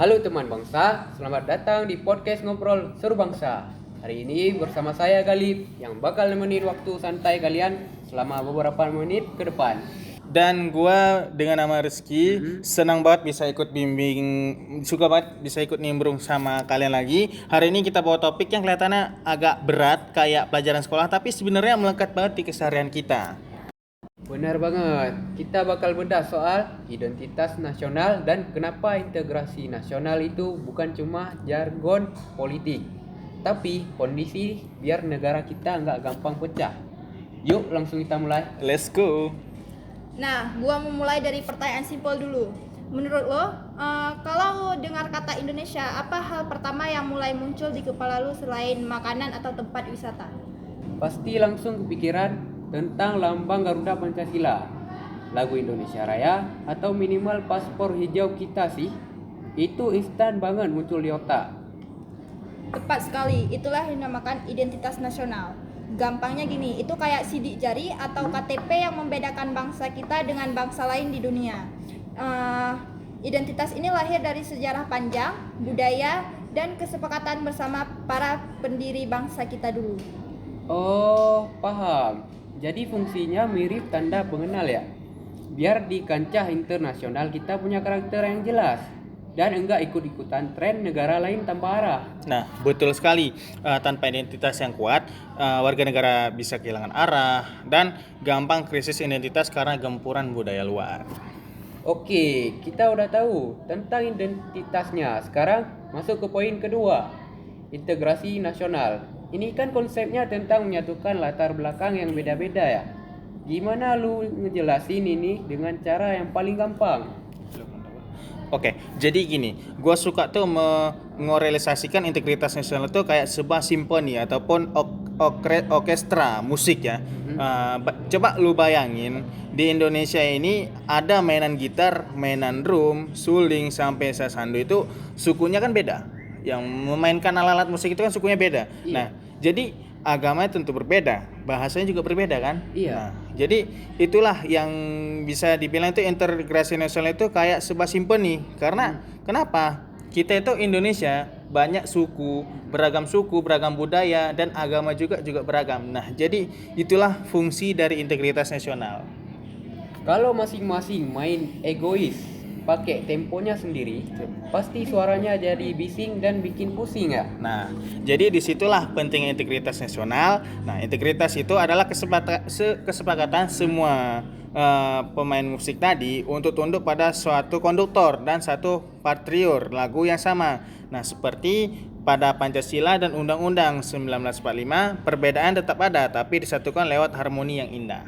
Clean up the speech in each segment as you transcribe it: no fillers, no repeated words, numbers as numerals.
Halo teman bangsa, selamat datang di podcast Ngobrol Seru Bangsa. Hari ini bersama saya Galip yang bakal nemenin waktu santai kalian selama beberapa menit ke depan. Dan gua dengan nama Rizky, senang banget bisa ikut suka banget bisa ikut nimbrung sama kalian lagi. Hari ini kita bawa topik yang kelihatannya agak berat kayak pelajaran sekolah, tapi sebenarnya melekat banget di keseharian kita. Benar banget, kita bakal bedah soal identitas nasional dan kenapa integrasi nasional itu bukan cuma jargon politik, tapi kondisi biar negara kita nggak gampang pecah. Yuk langsung kita mulai. Let's go. Nah, gua mau mulai dari pertanyaan simpel dulu. Menurut lo, kalau dengar kata Indonesia, apa hal pertama yang mulai muncul di kepala lo selain makanan atau tempat wisata? Pasti langsung kepikiran tentang lambang Garuda Pancasila, lagu Indonesia Raya, atau minimal paspor hijau kita sih. Itu instan banget muncul di otak. Tepat sekali, itulah yang dinamakan identitas nasional. Gampangnya gini, itu kayak sidik jari atau KTP yang membedakan bangsa kita dengan bangsa lain di dunia. Identitas ini lahir dari sejarah panjang, budaya, dan kesepakatan bersama para pendiri bangsa kita dulu. Oh, paham. Jadi fungsinya mirip tanda pengenal ya. Biar di kancah internasional kita punya karakter yang jelas dan enggak ikut-ikutan tren negara lain tanpa arah. Nah, betul sekali. Tanpa identitas yang kuat, warga negara bisa kehilangan arah dan gampang krisis identitas karena gempuran budaya luar. Oke, kita udah tahu tentang identitasnya. Sekarang masuk ke poin kedua, integrasi nasional. Ini kan konsepnya tentang menyatukan latar belakang yang beda-beda ya. Gimana lu ngejelasin ini dengan cara yang paling gampang? Oke, jadi gini, gue suka tuh mengorealisasikan integritas nasional itu kayak sebuah simfoni ataupun orkestra musik ya. Coba lu bayangin di Indonesia ini ada mainan gitar, mainan drum, suling sampai sasando itu sukunya kan beda. Yang memainkan alat-alat musik itu kan sukunya beda. Iya. Nah, jadi agamanya tentu berbeda, bahasanya juga berbeda kan? Iya. Nah, jadi itulah yang bisa dibilang itu integrasi nasional itu kayak sebuah simponi. Karena kenapa? Kita itu Indonesia banyak suku, beragam budaya dan agama juga beragam. Nah, jadi itulah fungsi dari integritas nasional. Kalau masing-masing main egois, pakai temponya sendiri, pasti suaranya jadi bising dan bikin pusing ya. Nah, jadi disitulah pentingnya integritas nasional. Nah, integritas itu adalah kesepakatan semua pemain musik tadi untuk tunduk pada suatu konduktor dan satu partitur lagu yang sama. Nah, seperti pada Pancasila dan Undang-Undang 1945, perbedaan tetap ada tapi disatukan lewat harmoni yang indah.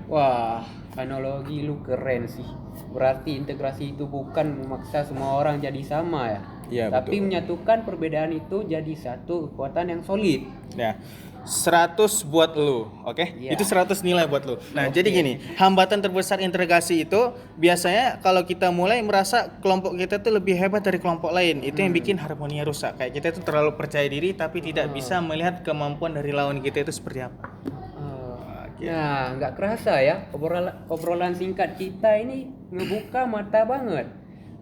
Wah, analogi lu keren sih. Berarti integrasi itu bukan memaksa semua orang jadi sama ya. Iya, Tapi betul. menyatukan perbedaan itu jadi satu kekuatan yang solid. Ya, 100 buat lu, oke? Iya. Itu 100 nilai buat lu. Nah, Oke. jadi gini, hambatan terbesar integrasi itu biasanya kalau kita mulai merasa kelompok kita tuh lebih hebat dari kelompok lain. Itu yang bikin harmoninya rusak. Kayak kita tuh terlalu percaya diri tapi tidak bisa melihat kemampuan dari lawan kita itu seperti apa. Nah, nggak kerasa ya, obrolan singkat kita ini ngebuka mata banget.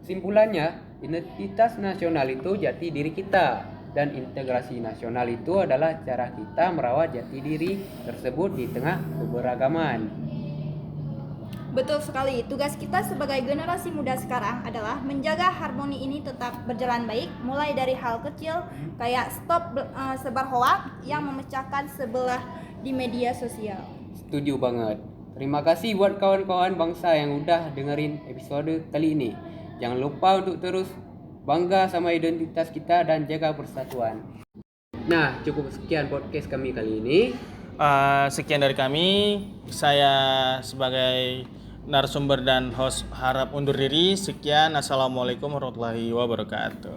Simpulannya, identitas nasional itu jati diri kita, dan integrasi nasional itu adalah cara kita merawat jati diri tersebut di tengah keberagaman. Betul sekali, tugas kita sebagai generasi muda sekarang adalah menjaga harmoni ini tetap berjalan baik, mulai dari hal kecil kayak stop sebar hoak yang memecahkan sebelah di media sosial. Setuju banget. Terima kasih buat kawan-kawan bangsa yang udah dengerin episode kali ini. Jangan lupa untuk terus bangga sama identitas kita dan jaga persatuan. Nah, cukup sekian podcast kami kali ini. Sekian dari kami. Saya sebagai narasumber dan host harap undur diri. Sekian. Assalamualaikum warahmatullahi wabarakatuh.